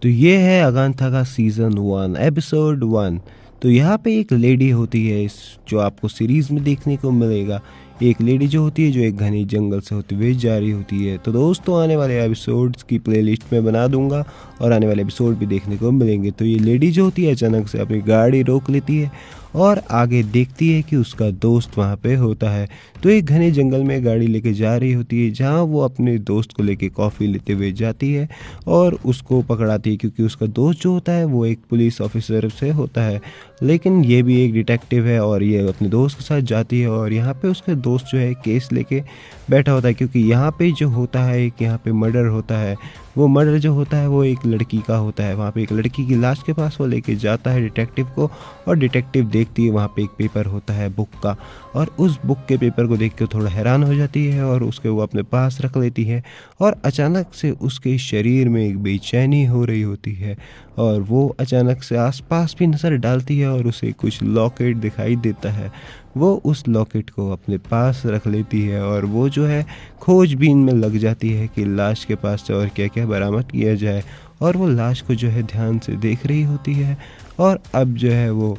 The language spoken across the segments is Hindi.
तो ये है अगाथा का सीज़न 1 एपिसोड 1। तो यहाँ पे एक लेडी होती है इस जो आपको सीरीज़ में देखने को मिलेगा। एक लेडी जो होती है जो एक घने जंगल से होते हुए जा रही होती है। तो दोस्तों आने वाले एपिसोड्स की प्लेलिस्ट में बना दूंगा और आने वाले एपिसोड भी देखने को मिलेंगे। तो ये लेडी जो होती है अचानक से अपनी गाड़ी रोक लेती है और आगे देखती है कि उसका दोस्त वहाँ पे होता है। तो एक घने जंगल में गाड़ी लेके जा रही होती है जहाँ वो अपने दोस्त को लेके कॉफ़ी लेते हुए जाती है और उसको पकड़ाती है, क्योंकि उसका दोस्त जो होता है वो एक पुलिस ऑफिसर से होता है, लेकिन ये भी एक डिटेक्टिव है और ये अपने दोस्त के साथ जाती है। और यहाँ पे उसके दोस्त जो है केस लेके बैठा होता है, क्योंकि यहाँ पे जो होता है एक यहाँ पे मर्डर होता है। वो मर्डर जो होता है वो एक लड़की का होता है। वहाँ पे एक लड़की की लाश के पास वो लेके जाता है डिटेक्टिव को, और डिटेक्टिव देखती है वहाँ पे एक पेपर होता है बुक का, और उस बुक के पेपर को देख के थोड़ा हैरान हो जाती है और उसके वो अपने पास रख लेती है। और अचानक से उसके शरीर में एक बेचैनी हो रही होती है और वो अचानक से आसपास भी नज़र डालती है और उसे कुछ लॉकेट दिखाई देता है। वो उस लॉकेट को अपने पास रख लेती है और वो जो है खोजबीन में लग जाती है कि लाश के पास से और क्या क्या बरामद किया जाए। और वो लाश को जो है ध्यान से देख रही होती है और अब जो है वो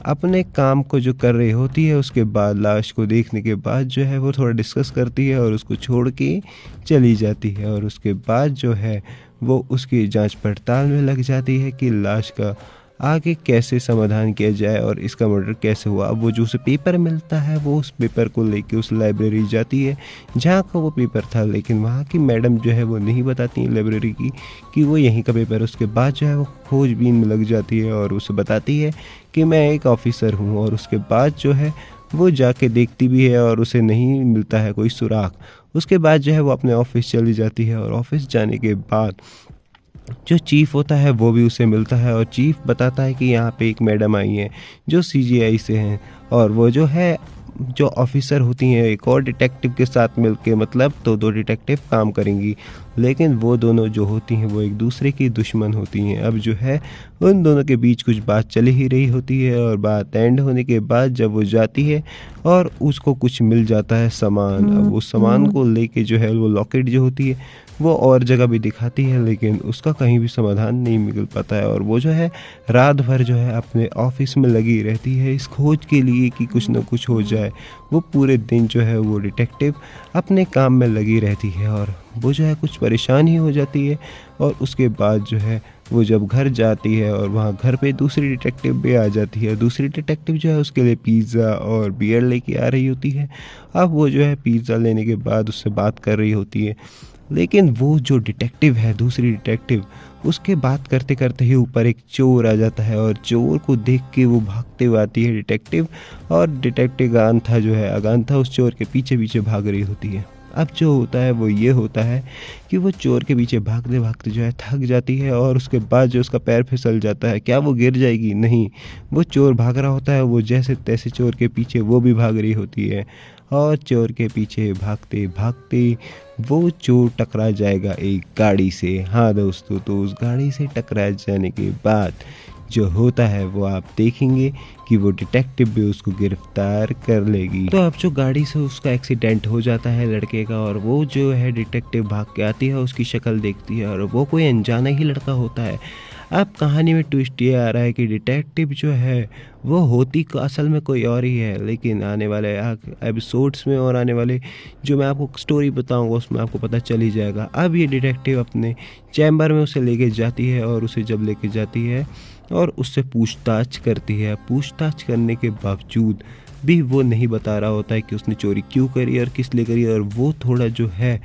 अपने काम को जो कर रही होती है, उसके बाद लाश को देखने के बाद जो है वो थोड़ा डिस्कस करती है और उसको छोड़ के चली जाती है। और उसके बाद जो है वो उसकी जांच पड़ताल में लग जाती है कि लाश का आगे कैसे समाधान किया जाए और इसका मर्डर कैसे हुआ। अब वो जो उसे पेपर मिलता है वो उस पेपर को लेके उस लाइब्रेरी जाती है जहाँ का वो पेपर था, लेकिन वहाँ की मैडम जो है वो नहीं बताती लाइब्रेरी की कि वो यहीं का पेपर है। उसके बाद जो है वो खोजबीन में लग जाती है और उसे बताती है कि मैं एक ऑफिसर हूँ। और उसके बाद जो है वो जाके देखती भी है और उसे नहीं मिलता है कोई सुराग। उसके बाद जो है वो अपने ऑफिस चली जाती है और ऑफिस जाने के बाद जो चीफ़ होता है वो भी उसे मिलता है और चीफ़ बताता है कि यहाँ पे एक मैडम आई हैं जो सीजीआई से हैं, और वो जो है जो ऑफिसर होती हैं एक और डिटेक्टिव के साथ मिलके, मतलब तो दो डिटेक्टिव काम करेंगी, लेकिन वो दोनों जो होती हैं वो एक दूसरे की दुश्मन होती हैं। अब जो है उन दोनों के बीच कुछ बात चल ही रही होती है और बात एंड होने के बाद जब वो जाती है और उसको कुछ मिल जाता है सामान। अब उस सामान को लेके जो है वो लॉकेट जो होती है वो और जगह भी दिखाती है, लेकिन उसका कहीं भी समाधान नहीं मिल पाता है। और वो जो है रात भर जो है अपने ऑफिस में लगी रहती है इस खोज के लिए कि कुछ ना कुछ हो जाए। वो पूरे दिन जो है वो डिटेक्टिव अपने काम में लगी रहती है और वो जो है कुछ परेशान ही हो जाती है। और उसके बाद जो है वो जब घर जाती है और वहाँ घर पे दूसरी डिटेक्टिव भी आ जाती है। दूसरी डिटेक्टिव जो है उसके लिए पिज़्ज़ा और बियर लेके आ रही होती है। अब वो जो है पिज़्ज़ा लेने के बाद उससे बात कर रही होती है, लेकिन वो जो डिटेक्टिव है दूसरी डिटेक्टिव उसके बात करते करते ही ऊपर एक चोर आ जाता है और चोर को देख के वो भागते हुए आती है डिटेक्टिव, और डिटेक्टिव अगाथा जो है अगाथा उस चोर के पीछे पीछे भाग रही होती है। अब जो होता है वो ये होता है कि वो चोर के पीछे भागते भागते जो है थक जाती है और उसके बाद जो उसका पैर फिसल जाता है। क्या वो गिर जाएगी? नहीं, वो चोर भाग रहा होता है, वो जैसे तैसे चोर के पीछे वो भी भाग रही होती है और चोर के पीछे भागते भागते वो चोर टकरा जाएगा एक गाड़ी से। हाँ दोस्तों, तो उस गाड़ी से टकरा जाने के बाद जो होता है वो आप देखेंगे कि वो डिटेक्टिव भी उसको गिरफ्तार कर लेगी। तो अब जो गाड़ी से उसका एक्सीडेंट हो जाता है लड़के का, और वो जो है डिटेक्टिव भाग के आती है, उसकी शक्ल देखती है और वो कोई अनजाना ही लड़का होता है। अब कहानी में ट्विस्ट ये आ रहा है कि डिटेक्टिव जो है वो होती असल में कोई और ही है, लेकिन आने वाले एपिसोड्स में और आने वाले जो मैं आपको स्टोरी बताऊंगा उसमें आपको पता चल ही जाएगा। अब ये डिटेक्टिव अपने चैम्बर में उसे लेके जाती है और उसे जब लेके जाती है और उससे पूछताछ करती है। पूछताछ करने के बावजूद भी वो नहीं बता रहा होता है कि उसने चोरी क्यों करी और किस लिए करी, और वो थोड़ा जो है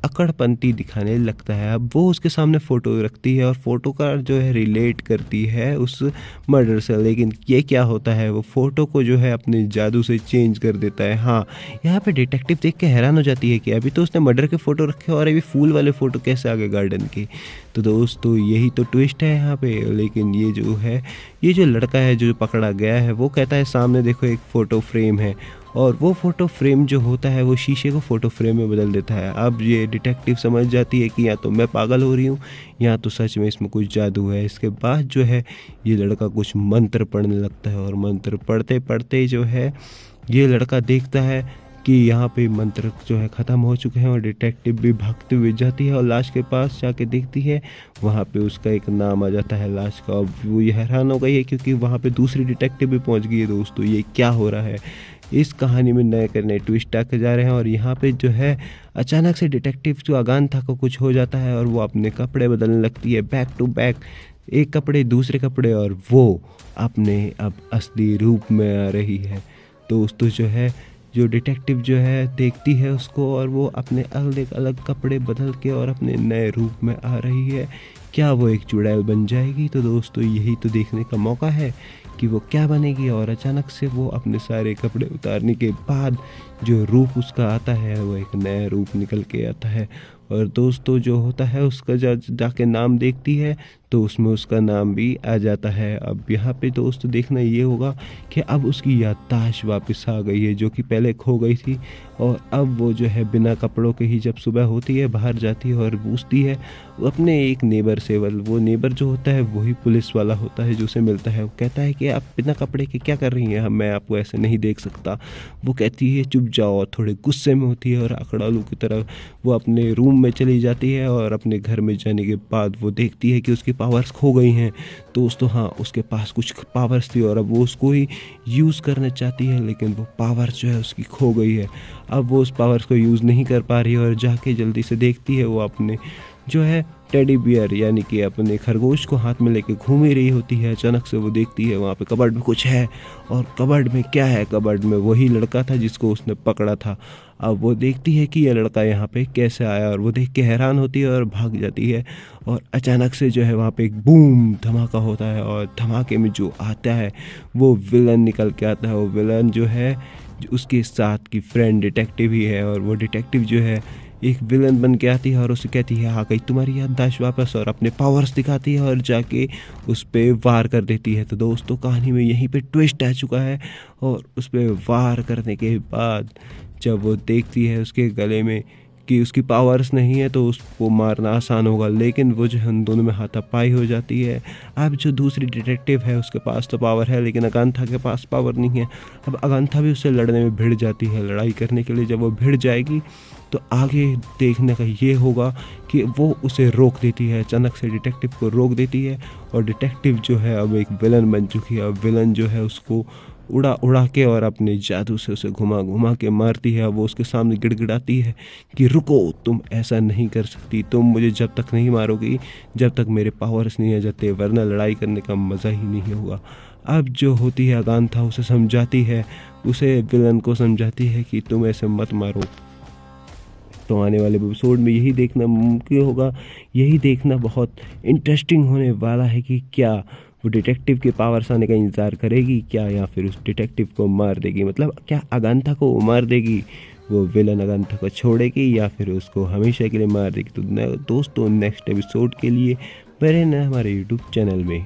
अकड़पंती दिखाने लगता है। अब वो उसके सामने फ़ोटो रखती है और फ़ोटो का जो है रिलेट करती है उस मर्डर से, लेकिन ये क्या होता है वो फ़ोटो को जो है अपने जादू से चेंज कर देता है। हाँ, यहाँ पे डिटेक्टिव देख के हैरान हो जाती है कि अभी तो उसने मर्डर के फ़ोटो रखे और अभी फूल वाले फ़ोटो कैसे आ गए गार्डन के। तो दोस्तों यही तो ट्विस्ट है यहाँ पे। लेकिन ये जो है ये जो लड़का है जो पकड़ा गया है वो कहता है सामने देखो एक फ़ोटो फ्रेम है, और वो फ़ोटो फ्रेम जो होता है वो शीशे को फ़ोटो फ्रेम में बदल देता है। अब ये डिटेक्टिव समझ जाती है कि या तो मैं पागल हो रही हूँ या तो सच में इसमें कुछ जादू है। इसके बाद जो है ये लड़का कुछ मंत्र पढ़ने लगता है और मंत्र पढ़ते पढ़ते जो है ये लड़का देखता है कि यहाँ पे मंत्र जो है ख़त्म हो चुके हैं और डिटेक्टिव भी भागते हुए जाती है और लाश के पास जाके देखती है, वहाँ पे उसका एक नाम आ जाता है लाश का। और वो ये हैरान हो गई है क्योंकि वहाँ पे दूसरी डिटेक्टिव भी पहुँच गई है। दोस्तों ये क्या हो रहा है, इस कहानी में नए ट्विस्ट आके जा रहे हैं। और यहाँ पे जो है अचानक से डिटेक्टिव जो अगांथा को कुछ हो जाता है और वो अपने कपड़े बदलने लगती है, बैक टू बैक, एक कपड़े दूसरे कपड़े, और वो अपने अब असली रूप में आ रही है। दोस्तों जो है जो डिटेक्टिव जो है देखती है उसको और वो अपने अलग अलग कपड़े बदल के और अपने नए रूप में आ रही है। क्या वो एक चुड़ैल बन जाएगी? तो दोस्तों यही तो देखने का मौका है कि वो क्या बनेगी। और अचानक से वो अपने सारे कपड़े उतारने के बाद जो रूप उसका आता है वो एक नया रूप निकल के आता है। और दोस्तों जो होता है उसका जाके नाम देखती है तो उसमें उसका नाम भी आ जाता है। अब यहाँ पे दोस्तों देखना ये होगा कि अब उसकी याददाश्त वापस आ गई है जो कि पहले खो गई थी। और अब वो जो है बिना कपड़ों के ही जब सुबह होती है बाहर जाती है और पूछती है अपने एक नेबर से। वो नेबर जो होता है वही पुलिस वाला होता है जो उसे मिलता है। वो कहता है कि आप बिना कपड़े के क्या कर रही हैं, मैं आपको ऐसे नहीं देख सकता। वो कहती है चुप जाओ, और थोड़े गुस्से में होती है और अकड़ालू की तरह वो अपने रूम में चली जाती है। और अपने घर में जाने के बाद वो देखती है कि उसकी पावर्स खो गई हैं। दोस्तों हाँ, उसके पास कुछ पावर्स थी और अब वो उसको ही यूज़ करना चाहती है, लेकिन वो पावर जो है उसकी खो गई है। अब वो उस पावर्स को यूज़ नहीं कर पा रही है और जाके जल्दी से देखती है वो अपने जो है टेडी बियर यानी कि अपने खरगोश को हाथ में लेके घूम ही रही होती है। अचानक से वो देखती है वहाँ पे कबर्ड में कुछ है। और कबर्ड में क्या है? कबर्ड में वही लड़का था जिसको उसने पकड़ा था। अब वो देखती है कि ये लड़का यहाँ पे कैसे आया और वो देख के हैरान होती है और भाग जाती है। और अचानक से जो है वहाँ पे एक बूम धमाका होता है और धमाके में जो आता है वो विलन निकल के आता है। वो विलन जो है उसके साथ की फ्रेंड डिटेक्टिव ही है। और वो डिटेक्टिव जो है एक विलन बन के आती है और उसे कहती है आ गई तुम्हारी याददाश्त वापस, और अपने पावर्स दिखाती है और जाके उस पर वार कर देती है। तो दोस्तों कहानी में यहीं पे ट्विस्ट आ चुका है। और उस पर वार करने के बाद जब वो देखती है उसके गले में कि उसकी पावर्स नहीं है तो उसको मारना आसान होगा, लेकिन वो जो है उन दोनों में हाथापाई हो जाती है। अब जो दूसरी डिटेक्टिव है उसके पास तो पावर है लेकिन अगांथा के पास पावर नहीं है। अब अगांथा भी उससे लड़ने में भिड़ जाती है। लड़ाई करने के लिए जब वो भिड़ जाएगी तो आगे देखने का ये होगा कि वो उसे रोक देती है, अचानक से डिटेक्टिव को रोक देती है। और डिटेक्टिव जो है अब एक विलन बन चुकी है। अब विलन जो है उसको उड़ा के और अपने जादू से उसे घुमा घुमा के मारती है। वो उसके सामने गिड़गिड़ाती है कि रुको, तुम ऐसा नहीं कर सकती, तुम मुझे जब तक नहीं मारोगी जब तक मेरे पावर्स नहीं आ जाते, वरना लड़ाई करने का मज़ा ही नहीं होगा। अब जो होती है अगांथा उसे समझाती है, उसे विलन को समझाती है कि तुम ऐसे मत मारो। तो आने वाले एपिसोड में यही देखना मुमकिन होगा, यही देखना बहुत इंटरेस्टिंग होने वाला है कि क्या वो डिटेक्टिव के पावर्स आने का इंतज़ार करेगी क्या, या फिर उस डिटेक्टिव को मार देगी। मतलब क्या अगांथा को मार देगी, वो विलन अगांथा को छोड़ेगी, या फिर उसको हमेशा के लिए मार देगी। तो दोस्तों नेक्स्ट एपिसोड के लिए बने रहना हमारे यूट्यूब चैनल में।